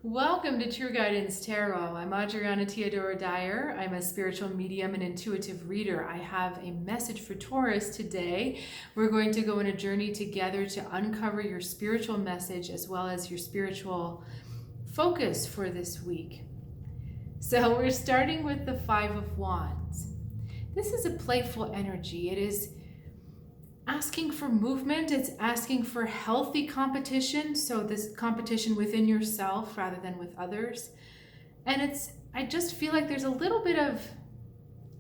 Welcome to True Guidance Tarot. I'm Adriana Teodoro-Dier. I'm a spiritual medium and intuitive reader. I have a message for Taurus today. We're going to go on a journey together to uncover your spiritual message as well as your spiritual focus for this week. So we're starting with the Five of Wands. This is a playful energy. It is asking for movement. It's asking for healthy competition. So this competition within yourself rather than with others. And I just feel like there's a little bit of,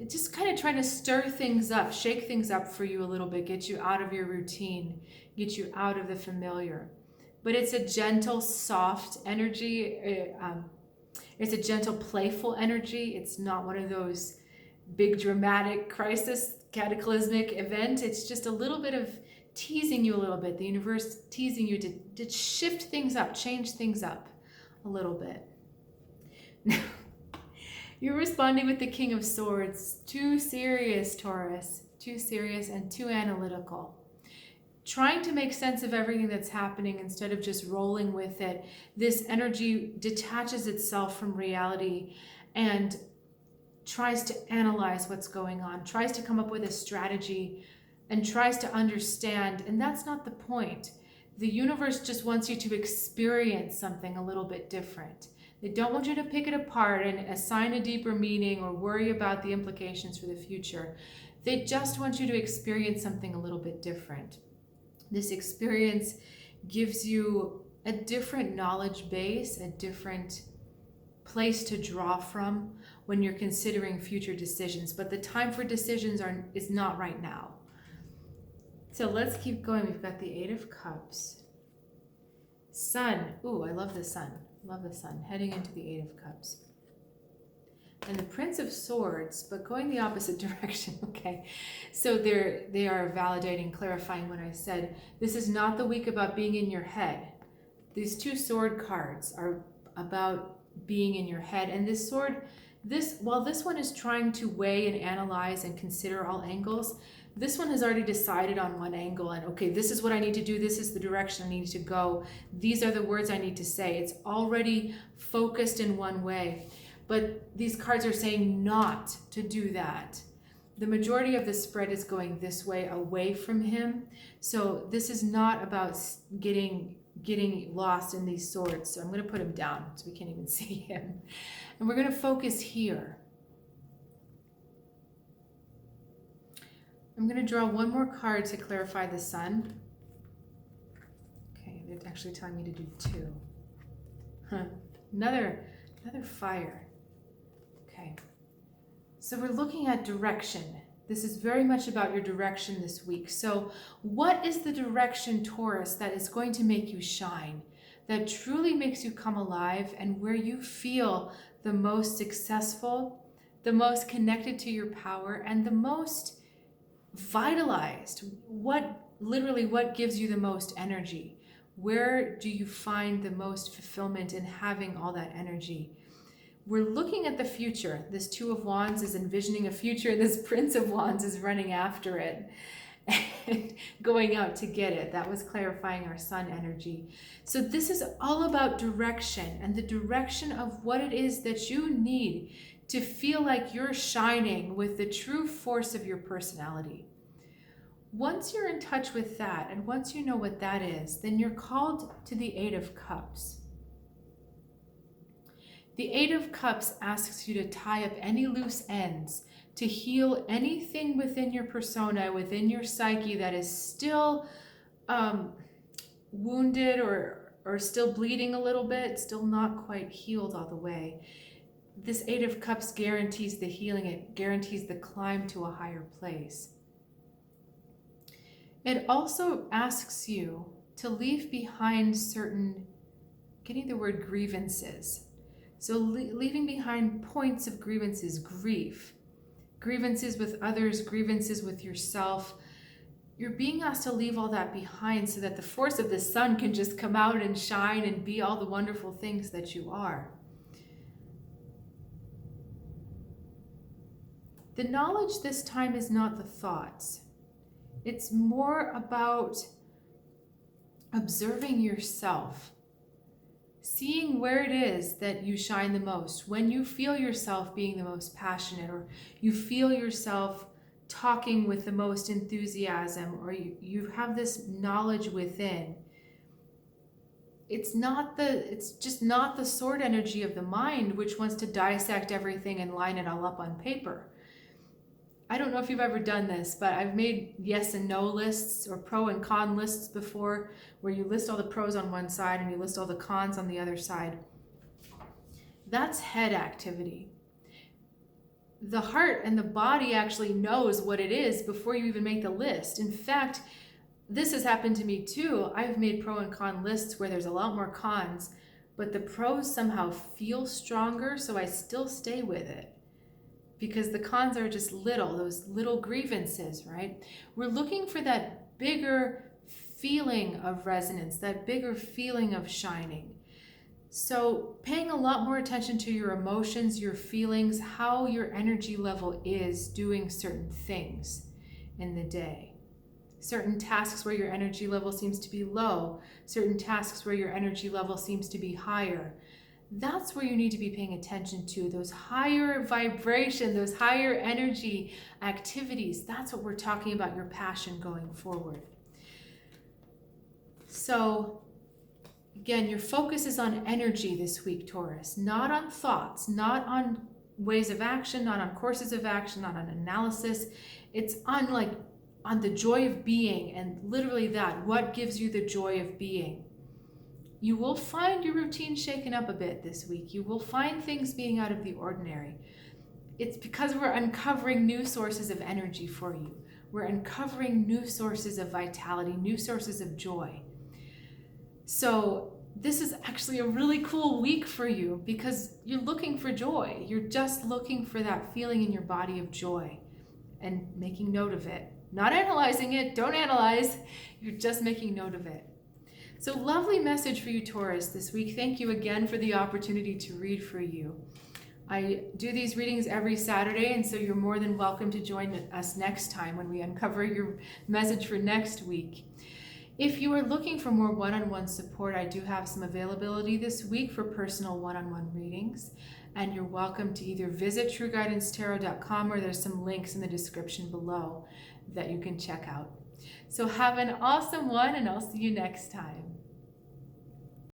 it's just kind of trying to stir things up, shake things up for you a little bit, get you out of your routine, get you out of the familiar. But it's a gentle, soft energy. It's a gentle, playful energy. It's not one of those big dramatic crisis cataclysmic event. It's just a little bit of teasing you a little bit. The universe teasing you to shift things up, change things up a little bit. You're responding with the King of Swords. Too serious, Taurus. Too serious and too analytical. Trying to make sense of everything that's happening instead of just rolling with it. This energy detaches itself from reality and tries to analyze what's going on, tries to come up with a strategy, and tries to understand. And that's not the point. The universe just wants you to experience something a little bit different. They don't want you to pick it apart and assign a deeper meaning or worry about the implications for the future. They just want you to experience something a little bit different. This experience gives you a different knowledge base, a different place to draw from when you're considering future decisions. But the time for decisions is not right now. So let's keep going. We've got the Eight of Cups. Sun. Ooh, I love the Sun. Love the Sun. Heading into the Eight of Cups. And the Prince of Swords, but going the opposite direction. Okay. So they are validating, clarifying what I said. This is not the week about being in your head. These two sword cards are about being in your head. And this sword, while this one is trying to weigh and analyze and consider all angles, this one has already decided on one angle and, okay, this is what I need to do. This is the direction I need to go. These are the words I need to say. It's already focused in one way. But these cards are saying not to do that. The majority of the spread is going this way, away from him. So this is not about getting lost in these swords. So I'm going to put him down so we can't even see him. And we're going to focus here. I'm going to draw one more card to clarify the Sun. Okay, they're actually telling me to do two. Another fire. Okay. So we're looking at direction. This is very much about your direction this week. So what is the direction, Taurus, that is going to make you shine, that truly makes you come alive, and where you feel the most successful, the most connected to your power, and the most vitalized? What gives you the most energy? Where do you find the most fulfillment in having all that energy? We're looking at the future. This Two of Wands is envisioning a future. This Prince of Wands is running after it and going out to get it. That was clarifying our Sun energy. So this is all about direction and the direction of what it is that you need to feel like you're shining with the true force of your personality. Once you're in touch with that, and once you know what that is, then you're called to the Eight of Cups. The Eight of Cups asks you to tie up any loose ends, to heal anything within your persona, within your psyche that is still wounded or still bleeding a little bit, still not quite healed all the way. This Eight of Cups guarantees the healing. It guarantees the climb to a higher place. It also asks you to leave behind certain, getting the word grievances. So leaving behind points of grievances, grief, grievances with others, grievances with yourself. You're being asked to leave all that behind so that the force of the Sun can just come out and shine and be all the wonderful things that you are. The knowledge this time is not the thoughts. It's more about observing yourself, seeing where it is that you shine the most, when you feel yourself being the most passionate, or you feel yourself talking with the most enthusiasm, or you have this knowledge within. It's just not the sword energy of the mind, which wants to dissect everything and line it all up on paper. I don't know if you've ever done this, but I've made yes and no lists or pro and con lists before, where you list all the pros on one side and you list all the cons on the other side. That's head activity. The heart and the body actually knows what it is before you even make the list. In fact, this has happened to me too. I've made pro and con lists where there's a lot more cons, but the pros somehow feel stronger, so I still stay with it. Because the cons are just those little grievances, right? We're looking for that bigger feeling of resonance, that bigger feeling of shining. So paying a lot more attention to your emotions, your feelings, how your energy level is doing certain things in the day. Certain tasks where your energy level seems to be low, certain tasks where your energy level seems to be higher. That's where you need to be paying attention to, those higher vibration, those higher energy activities. That's what we're talking about, your passion going forward. So again, your focus is on energy this week, Taurus, not on thoughts, not on ways of action, not on courses of action, not on analysis. It's on the joy of being, and literally that, what gives you the joy of being. You will find your routine shaken up a bit this week. You will find things being out of the ordinary. It's because we're uncovering new sources of energy for you. We're uncovering new sources of vitality, new sources of joy. So this is actually a really cool week for you because you're looking for joy. You're just looking for that feeling in your body of joy and making note of it. Not analyzing it, don't analyze. You're just making note of it. So lovely message for you, Taurus, this week. Thank you again for the opportunity to read for you. I do these readings every Saturday, and so you're more than welcome to join us next time when we uncover your message for next week. If you are looking for more one-on-one support, I do have some availability this week for personal one-on-one readings, and you're welcome to either visit trueguidancetarot.com, or there's some links in the description below that you can check out. So have an awesome one, and I'll see you next time.